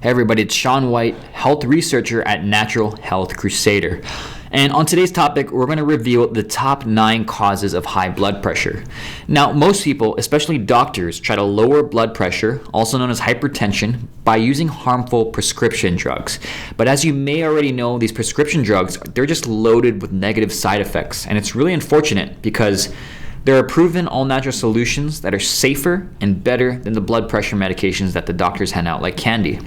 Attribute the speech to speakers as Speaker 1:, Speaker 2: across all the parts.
Speaker 1: Hey everybody, it's Sean White, health researcher at Natural Health Crusader. And on today's topic, we're going to reveal the top 9 causes of high blood pressure. Now, most people, especially doctors, try to lower blood pressure, also known as hypertension, by using harmful prescription drugs. But as you may already know, these prescription drugs, they're just loaded with negative side effects. And it's really unfortunate because there are proven all-natural solutions that are safer and better than the blood pressure medications that the doctors hand out like candy.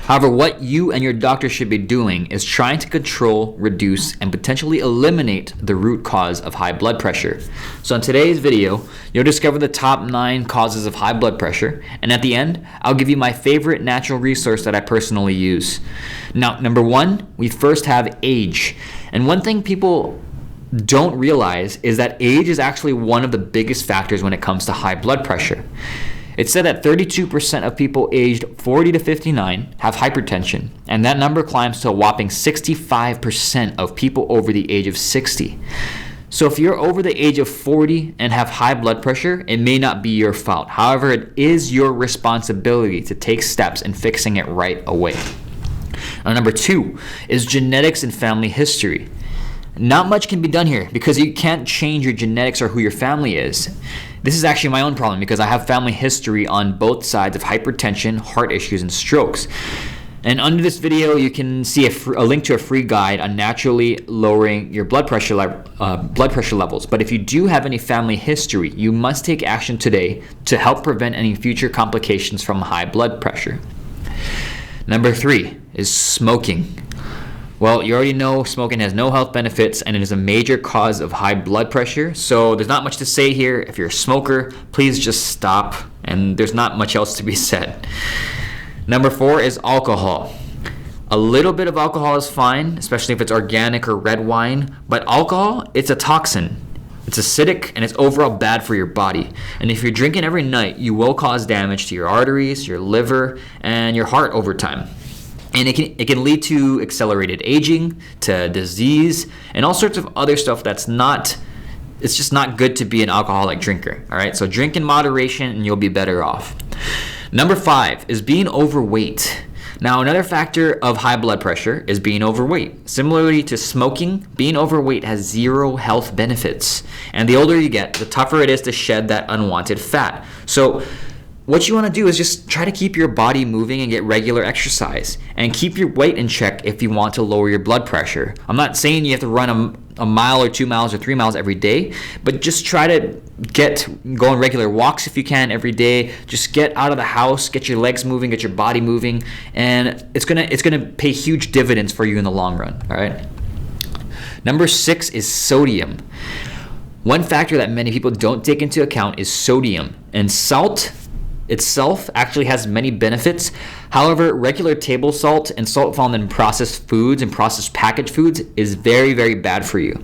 Speaker 1: However, what you and your doctor should be doing is trying to control, reduce, and potentially eliminate the root cause of high blood pressure. So in today's video, you'll discover the top 9 causes of high blood pressure, and at the end, I'll give you my favorite natural resource that I personally use. Now, number 1, we first have age. And one thing people don't realize is that age is actually one of the biggest factors when it comes to high blood pressure. It's said that 32% of people aged 40 to 59 have hypertension, and that number climbs to a whopping 65% of people over the age of 60. So if you're over the age of 40 and have high blood pressure, it may not be your fault. However, it is your responsibility to take steps in fixing it right away. Now, number 2 is genetics and family history. Not much can be done here because you can't change your genetics or who your family is. This is actually my own problem because I have family history on both sides of hypertension, heart issues, and strokes. And under this video, you can see a link to a free guide on naturally lowering your blood pressure levels. But if you do have any family history, you must take action today to help prevent any future complications from high blood pressure. Number 3 is smoking. Well, you already know smoking has no health benefits and it is a major cause of high blood pressure. So there's not much to say here. If you're a smoker, please just stop, and there's not much else to be said. Number 4 is alcohol. A little bit of alcohol is fine, especially if it's organic or red wine, but alcohol, it's a toxin. It's acidic and it's overall bad for your body. And if you're drinking every night, you will cause damage to your arteries, your liver, and your heart over time. And it can lead to accelerated aging, to disease, and all sorts of other stuff it's just not good to be an alcoholic drinker, all right? So drink in moderation and you'll be better off. Number 5 is being overweight. Now, another factor of high blood pressure is being overweight. Similarly to smoking, being overweight has 0 health benefits. And the older you get, the tougher it is to shed that unwanted fat. So what you want to do is just try to keep your body moving and get regular exercise and keep your weight in check if you want to lower your blood pressure. I'm not saying you have to run a mile or 2 miles or 3 miles every day, but just try to go on regular walks if you can every day. Just get out of the house, get your legs moving, get your body moving, and it's gonna pay huge dividends for you in the long run. All right. Number 6 is sodium. One factor that many people don't take into account is sodium, and salt itself actually has many benefits. However, regular table salt and salt found in processed foods and processed packaged foods is very, very bad for you.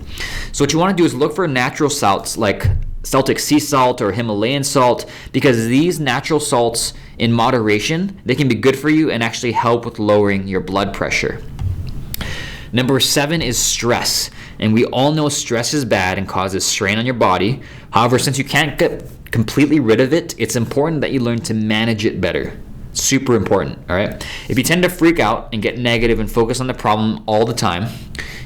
Speaker 1: So what you want to do is look for natural salts like Celtic sea salt or Himalayan salt, because these natural salts in moderation, they can be good for you and actually help with lowering your blood pressure. Number 7 is stress. And we all know stress is bad and causes strain on your body. However, since you can't get completely rid of it, it's important that you learn to manage it better. Super important, all right? If you tend to freak out and get negative and focus on the problem all the time,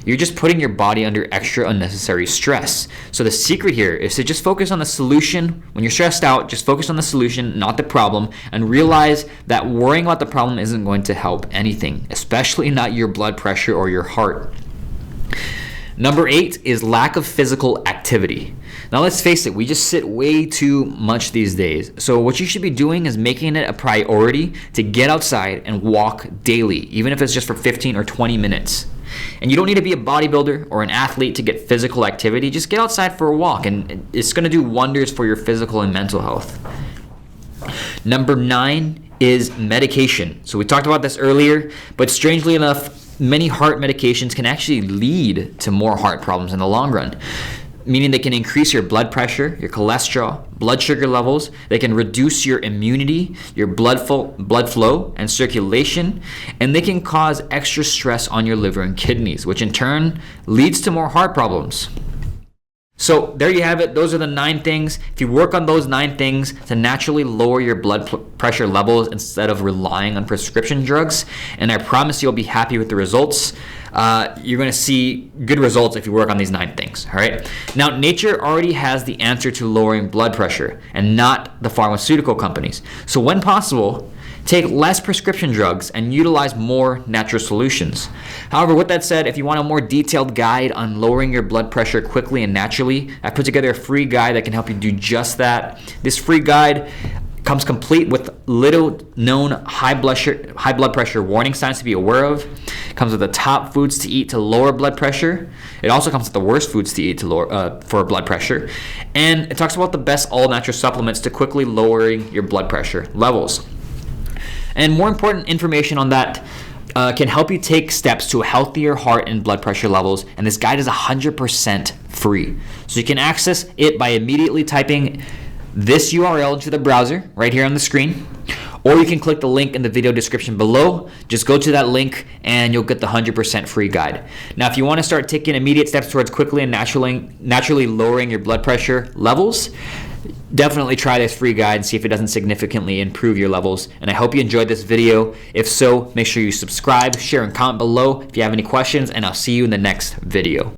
Speaker 1: you're just putting your body under extra unnecessary stress. So the secret here is to just focus on the solution. When you're stressed out, just focus on the solution, not the problem, and realize that worrying about the problem isn't going to help anything, especially not your blood pressure or your heart. Number 8 is lack of physical activity. Now let's face it, we just sit way too much these days. So what you should be doing is making it a priority to get outside and walk daily, even if it's just for 15 or 20 minutes. And you don't need to be a bodybuilder or an athlete to get physical activity. Just get outside for a walk, and it's going to do wonders for your physical and mental health. Number 9 is medication. So we talked about this earlier, but strangely enough, many heart medications can actually lead to more heart problems in the long run, meaning they can increase your blood pressure, your cholesterol, blood sugar levels. They can reduce your immunity, your blood flow and circulation, and they can cause extra stress on your liver and kidneys, which in turn leads to more heart problems. So there you have it. Those are the 9 things. If you work on those 9 things to naturally lower your blood pressure levels instead of relying on prescription drugs, and I promise you'll be happy with the results. You're going to see good results if you work on these 9 things. All right. Now, nature already has the answer to lowering blood pressure, and not the pharmaceutical companies. So when possible, take less prescription drugs and utilize more natural solutions. However, with that said, if you want a more detailed guide on lowering your blood pressure quickly and naturally, I put together a free guide that can help you do just that. This free guide comes complete with little known high blood pressure warning signs to be aware of. It comes with the top foods to eat to lower blood pressure. It also comes with the worst foods to eat to lower for blood pressure. And it talks about the best all-natural supplements to quickly lowering your blood pressure levels. And more important information on that can help you take steps to a healthier heart and blood pressure levels. And this guide is 100% free. So you can access it by immediately typing this URL into the browser right here on the screen. Or you can click the link in the video description below. Just go to that link and you'll get the 100% free guide. Now, if you want to start taking immediate steps towards quickly and naturally lowering your blood pressure levels, definitely try this free guide and see if it doesn't significantly improve your levels. And I hope you enjoyed this video. If so, make sure you subscribe, share, and comment below if you have any questions, and I'll see you in the next video.